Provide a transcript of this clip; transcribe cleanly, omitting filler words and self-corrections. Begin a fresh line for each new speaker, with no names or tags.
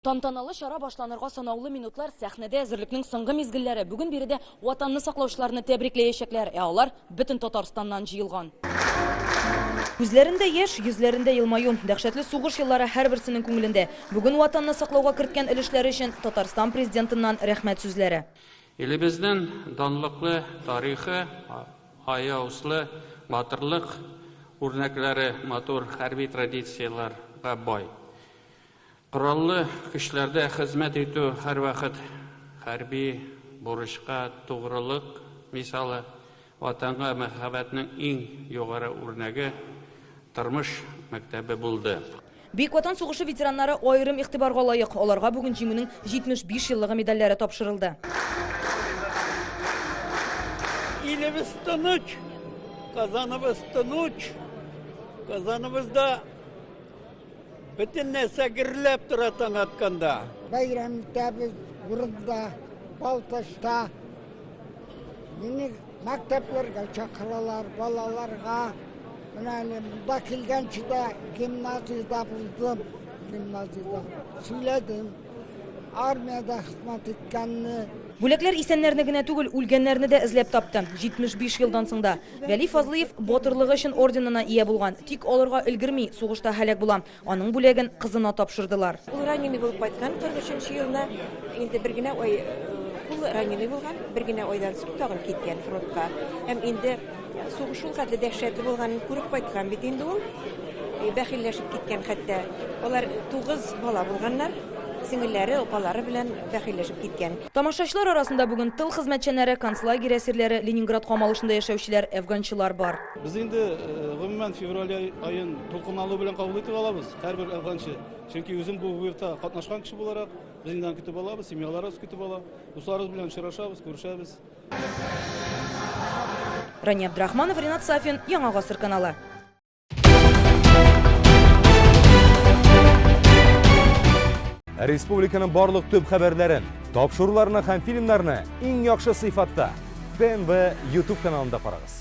Тантаналы шара башланырга санаулы минутлар сәхнәдә әзерлекнең соңгы мизгелләре. Бүген биредә ватанны саклаучыларны тәбрикләячәкләр, алар бөтен Татарстаннан җыелган. Күзләрендә яшь, йөзләрендә елмаю, дәһшәтле сугыш еллары һәрберсенең күңелендә. Бүген ватанны саклауга керткән өлешләре өчен Татарстан президентыннан рәхмәт сүзләре.
Илебезнең данлыклы тарихы, аяуслы батырлык үрнәкләре, матур хәрби традицияләргә бай. Кораллы көчләрдә хезмәт итү һәр вакыт хәрби бурычка тугрылык мисалы, ватанга мәхәббәтнең иң югары үрнәге тормыш мәктәбе булды.
Бик ватан сугышы ветераннары аерым игътибарга лаек. Аларга бүген җиңүнең 75 еллыгы медальләре тапшырылды.
Илебез тыныч, Казаныбыз тыныч, Казаныбызда бөтен нәрсә гөрләп тора таң атканда.
Бәйрәмдә без урында, Балташта, мине мәктәпләргә чакыралар, балаларга. Менә монда килгәнче дә гимназиядә булдым, гимназиядә сөйләдем. Армиядә хезмәт иткәнне.
Бүләкләр исәннәрне генә түгел, үлгәннәрне дә эзләп тапты. 75 елдан соң да Вәли Фазлыев батырлыгы өчен орденына ия булган. Тик алырга өлгерми, сугышта һәлак була. Аның бүләген кызына тапшырдылар.
Ул раненый булып кайткан 43 елда, инде бер генә ай ул раненый булган, бер генә айдан соң тагын киткән фронтка. Һәм инде сугыш ул хәтле дәһшәтле булганын күреп кайткан бит инде ул. Бәхилләшеп киткән хәтта. Алар 9 бала булганнар. Сеңелләре, опалары белән бәхилләшеп киткән.
Тамашачылар арасында бүген тыл хезмәтчәннәре, концлагерь әсирләре, Ленинград камалышында яшәүчеләр, әфганчылар бар.
Без инде гомумән февраль аен тулкынлану белән кабул итеп алабыз, һәрбер әфганчы. Чөнки үзем бу уйда катнашкан кеше буларак, без инде көтеп алабыз, семьяларыбыз көтеп ала, дусларыбыз белән очрашабыз, күрешәбез.
Рани Абдрахманов, Ринат Сафин, Яңа гасыр каналы.
Республиканың барлык төп хәбәрләрен, тапшыруларны һәм фильмнарны иң яхшы сыйфатта ТНВ YouTube каналында карагыз.